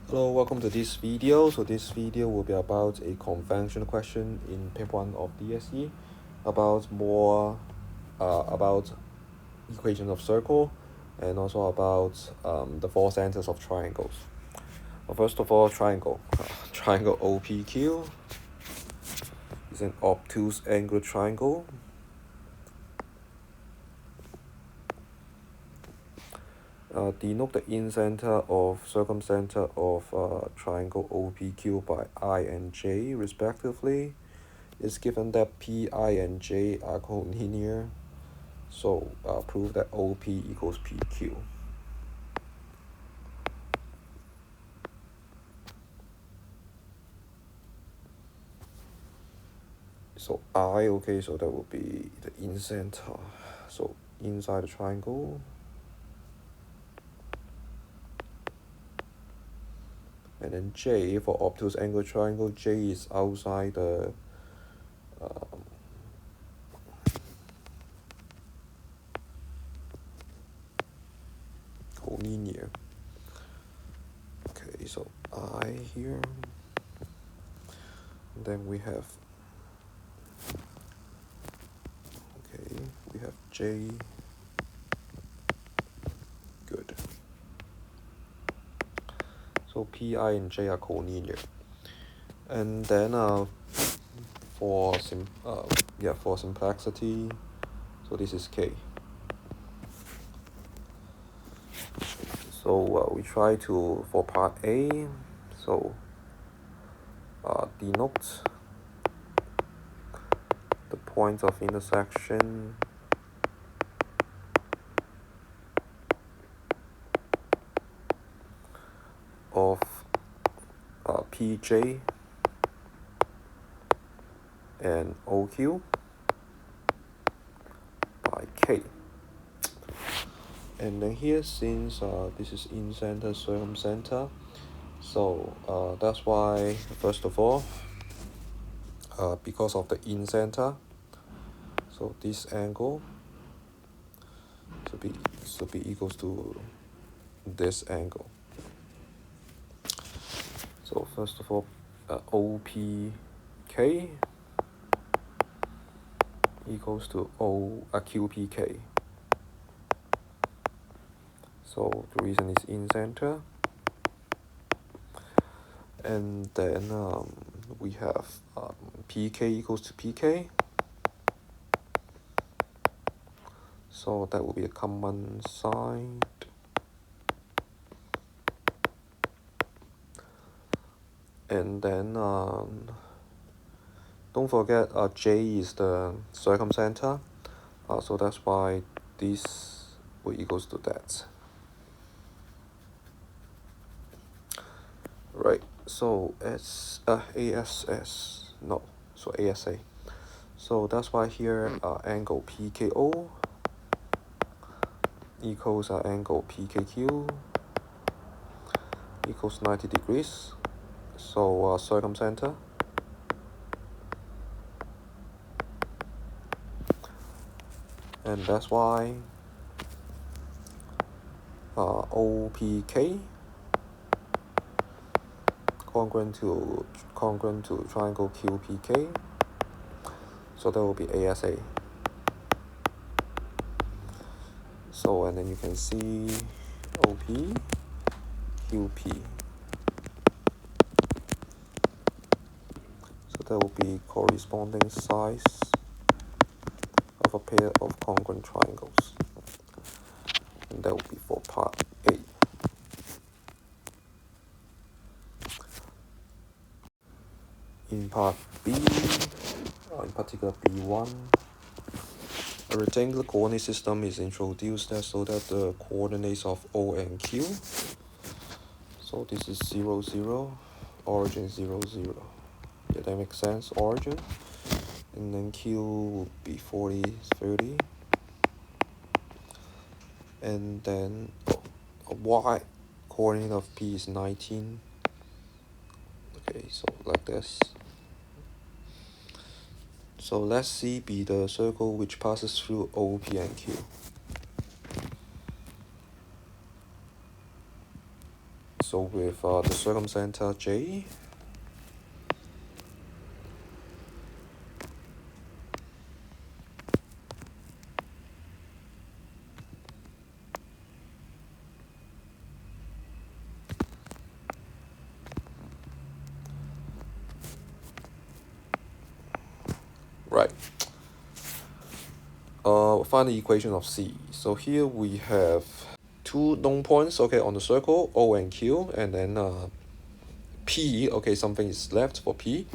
Hello, welcome to this video. So this video will be about a conventional question in paper 1 of DSE about about equation of circle and also about the four centers of triangles. First of all, triangle OPQ is an obtuse angle triangle. Denote the incenter of circumcenter of triangle OPQ by I and J respectively. It's given that P, I, and J are collinear, so prove that OP equals PQ. So I, okay, so that will be the incenter. So inside the triangle. And then J for obtuse angle triangle, J is outside the collinear. Okay, so I here. And then we have J. Good. So P, I, and J are collinear. And then for simplicity, so this is K. So we try to, for part A, so denote the points of intersection of PJ and OQ by K. And then here, since this is incenter, circumcenter, so that's why, first of all, because of the incenter, so this angle should be equals to this angle. So first of all, OPK equals to QPK. So the reason is incenter. And then we have PK equals to PK. So that will be a common side. And then don't forget J is the circumcenter. So that's why this will equals to that. Right, so ASS, no, so ASA. So that's why here angle PKO equals angle PKQ equals 90 degrees. So circumcenter. And that's why OPK congruent to triangle QPK. So that will be ASA. So and then you can see OP, QP. So that will be corresponding size of a pair of congruent triangles. And that will be for part A. In part B, in particular B1, a rectangular coordinate system is introduced so that the coordinates of O and Q. So this is 0, 0, origin 0, 0. Yeah, that makes sense, origin. And then Q will be 40, 30. And then Y coordinate of P is 19. Okay, so like this. So let C be the circle which passes through O, P, and Q. So with the circumcenter J, right. Find the equation of C. So here we have two known points, okay, on the circle, O and Q, and then P, okay, something is left for P.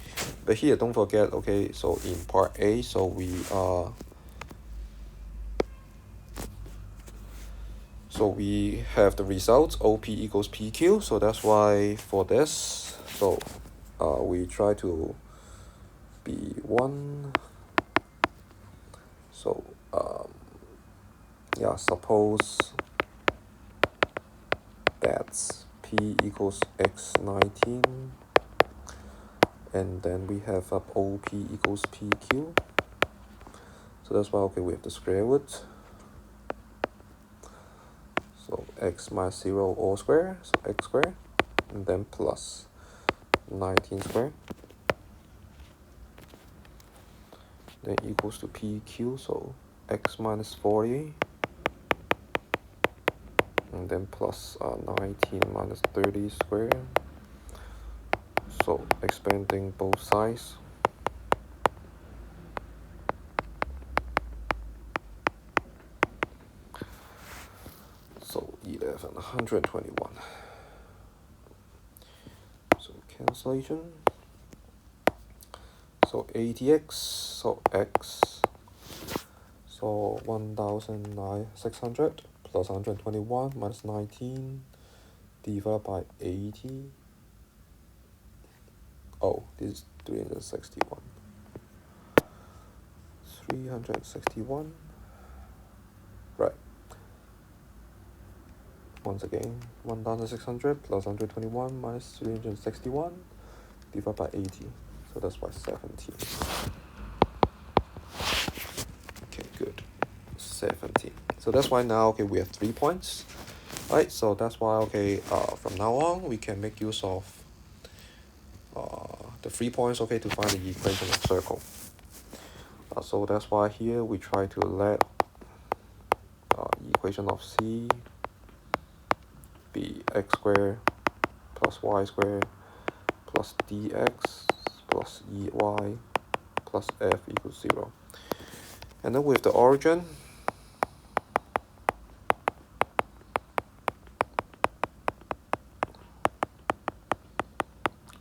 But here, don't forget, okay, so in part A, so we have the result, OP equals PQ, so that's why for this, so we try to be 1. So yeah, suppose that's P equals X19, and then we have OP equals PQ. So that's why, okay, we have the square root. So x minus 0 all square, so x squared, and then plus 19 squared. Then equals to PQ, so x minus 40, and then plus 19 minus 30 squared. So expanding both sides. So 121. So cancellation. So ATX, so x, so 1,600 plus 121 minus 19 divided by 80. Oh, this is 361. 361. Right. Once again, 1,600 plus 121 minus 361 divided by 80. So that's why 17. Okay, good. 17. So that's why now, okay, we have 3 points. Right, so that's why, okay, from now on, we can make use of the 3 points, okay, to find the equation of circle. So that's why here we try to let equation of C be x squared plus y squared plus dx plus ey plus f equals 0. And then with the origin,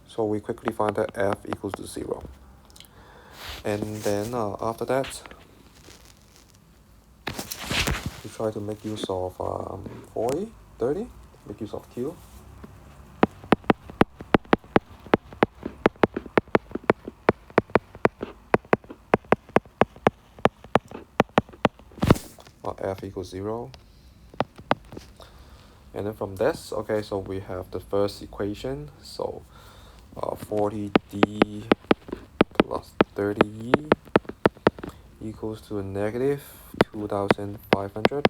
so we quickly find that f equals to 0. And then after that, we try to make use of 40, 30, make use of Q. F equals 0. And then from this, okay, so we have the first equation. So 40D plus 30E equals to a negative 2,500.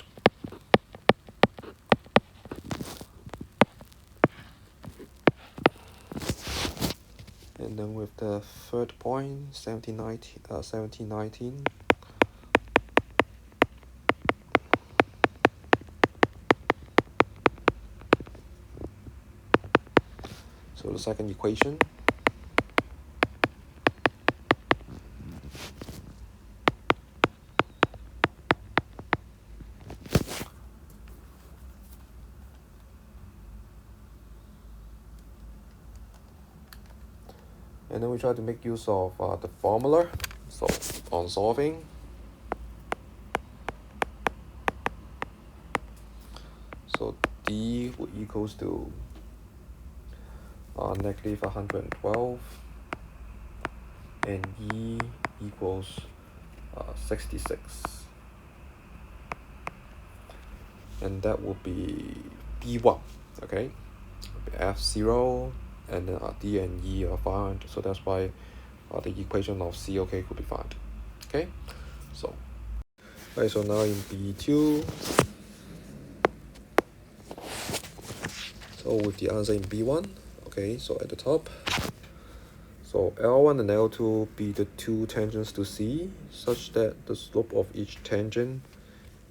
And then with the third point, 1719. So the second equation. And then we try to make use of the formula. So on solving, so D equals to negative 112, and E equals 66. And that would be B1, okay? F0, and then D and E are found, so that's why the equation of C, okay, could be found. Okay, so so now in B2, So with the answer in B1, okay, so at the top, so L1 and L2 be the two tangents to C, such that the slope of each tangent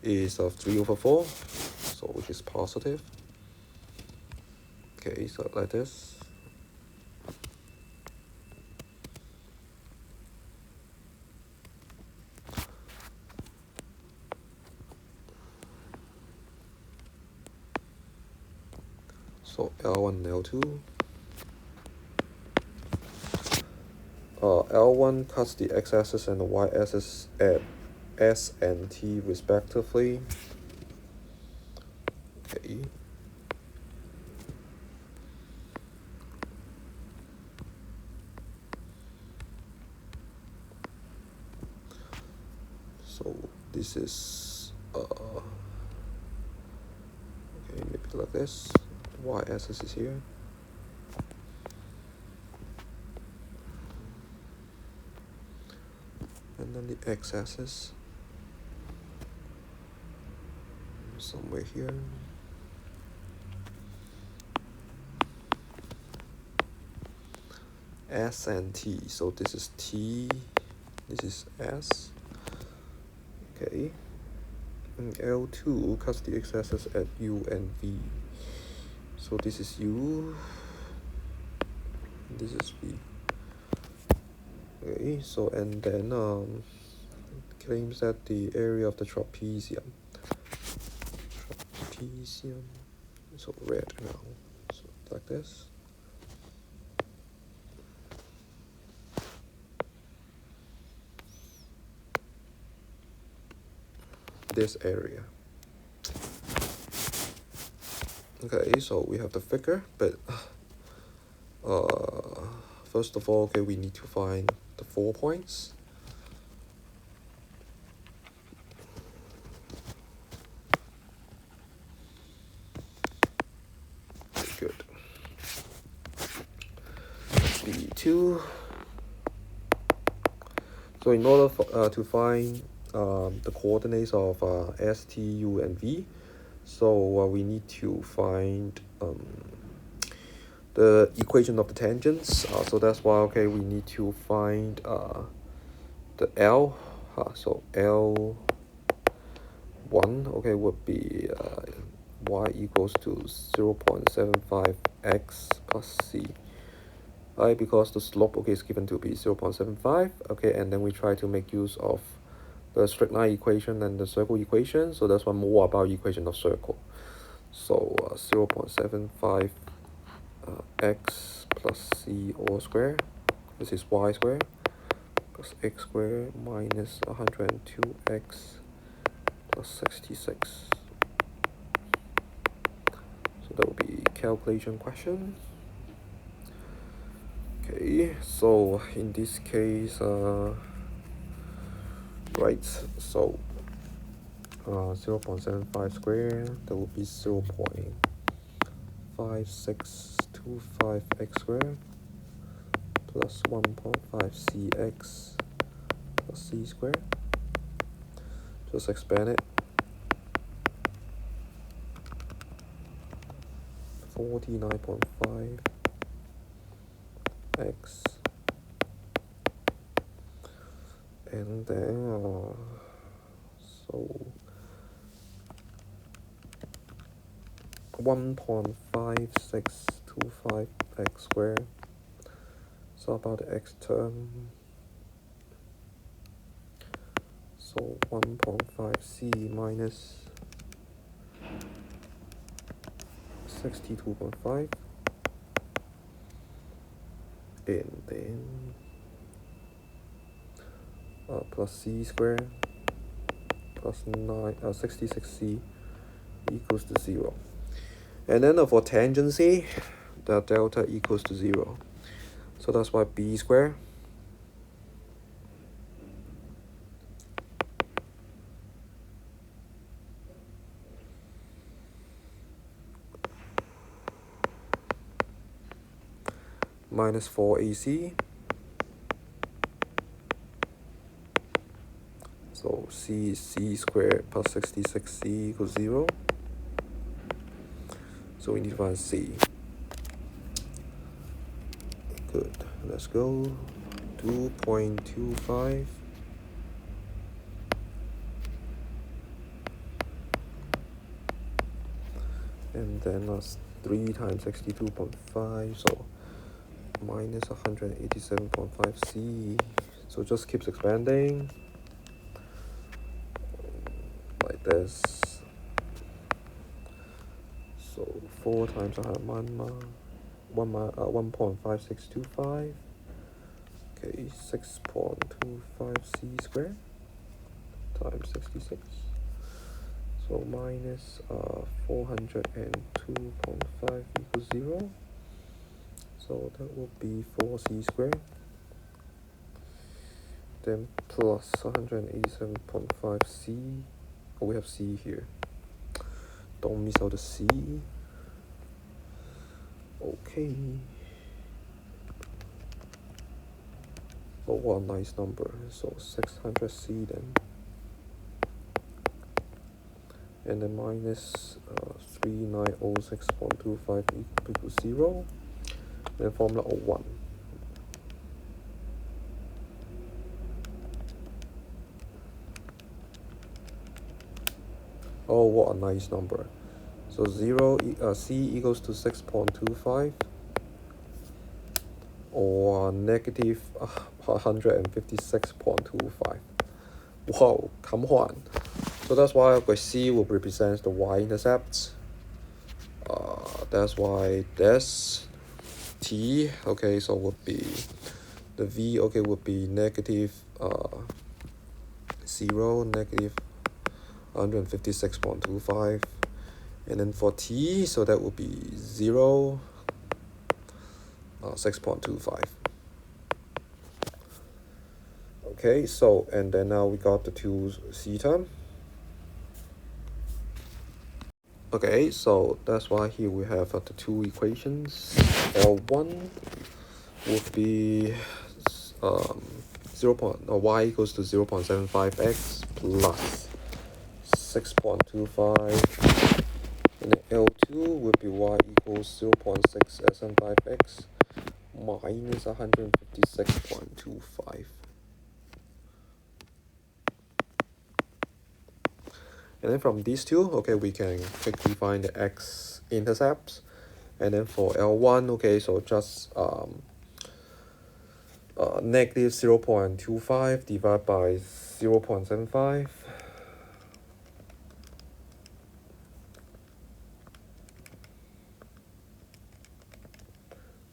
is 3/4, so which is positive. Okay, so like this. So L1 and L2. L1 cuts the x-axis and the y-axis at S and T respectively. Okay. So this is okay, maybe like this. Y-axis is here. And then the x-axis somewhere here. S and T. So this is T, this is S. Okay. And L2 cuts the x-axis at U and V. So this is U, this is V. Okay, so and then claims that the area of the trapezium, so red now, so like this. This area. Okay, so we have the figure, but first of all, okay, we need to find the 4 points. Good. B2. So in order for, to find the coordinates of S, T, U, and V, so we need to find the equation of the tangents. So that's why, okay, we need to find the L. So L1, okay, would be y equals to 0.75x plus c. Right, because the slope, okay, is given to be 0.75, okay, and then we try to make use of the straight line equation and the circle equation. So that's one more about equation of circle. So 0.75 x plus c all square, this is y square, plus x squared minus 102x plus 66. So that will be calculation question. Okay, so in this case, right, so 0.75 squared, that would be 0.5625x squared plus 1.5cx plus c squared. Just expand it. 49.5 x, and then so 1.5625 x squared. So about the x term, so 1.5c minus 62.5, and then plus c squared plus 66c equals to 0. And then for tangency, the delta equals to 0. So that's why b squared minus 4ac, so c is c squared plus 66c equals 0. So we need to find C. Good. Let's go. 2.25. And then that's 3 times 62.5, so minus 187.5 C. So it just keeps expanding like this. So 4 times 1.5625. Okay, 6.25 C squared times 66. So minus 402.5 equals 0. So that will be 4C squared. Then plus 187.5 C. Oh, we have C here. Don't miss out the C. Okay. Oh, what a nice number. So 600C then. And then minus 3906.25 equals 0. Then formula 01. Oh, what a nice number. So C equals to 6.25 or negative 156.25. Wow, come on. So that's why C will represent the y-intercept. That's why this T, okay, so would be the V, okay, would be negative 0, negative 156.25. And then for T, so that would be 0, 6.25. Okay, so, and then now we got the 2C term. Okay, so that's why here we have the two equations. L1 would be y equals to 0.75x plus 6.25, and then L2 would be y equals 0.675x minus 156.25. And then from these two, okay, we can quickly find the x-intercepts. And then for L1, okay, so just negative 0.25 divided by 0.75.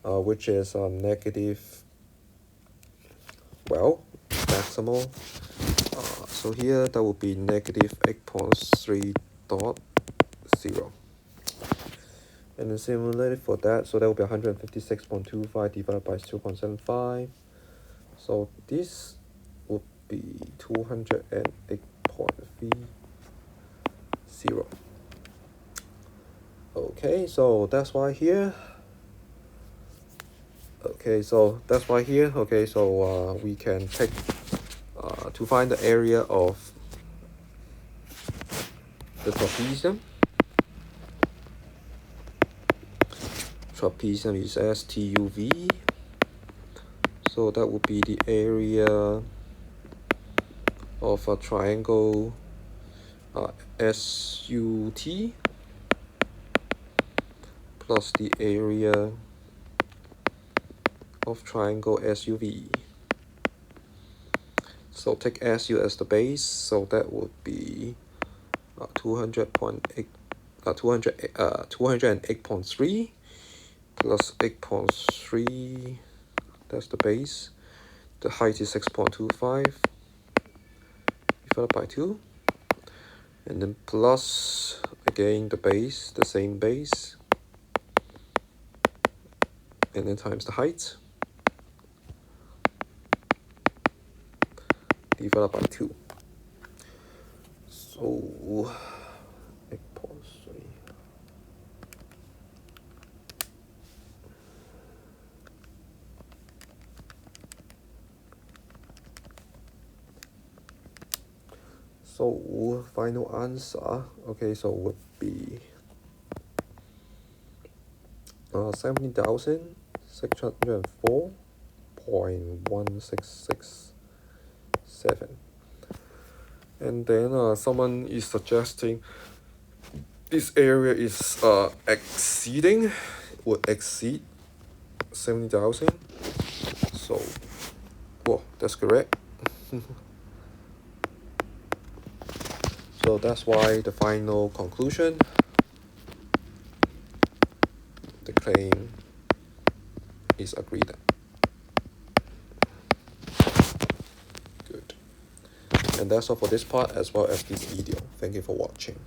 Which is negative, well, decimal. So here that would be negative 8.3.0. And then similarly for that, so that will be 156.25 divided by 0.75. So this would be 208.30. Okay, so that's why here. Okay, so that's why here. Okay, so we can take to find the area of the trapezium. Trapezium is STUV. So that would be the area of a triangle SUT plus the area of triangle SUV. So take SU as the base, so that would be 208.3 plus 8.3, that's the base. The height is 6.25 divided by 2. And then plus, again, the base, the same base. And then times the height. Divided by 2. So 8.3. So final answer, okay, so would be 70,604.1667. And then someone is suggesting this area is would exceed 70,000. So, whoa, that's correct. So that's why the final conclusion, the claim is agreed. Good. And that's all for this part as well as this video. Thank you for watching.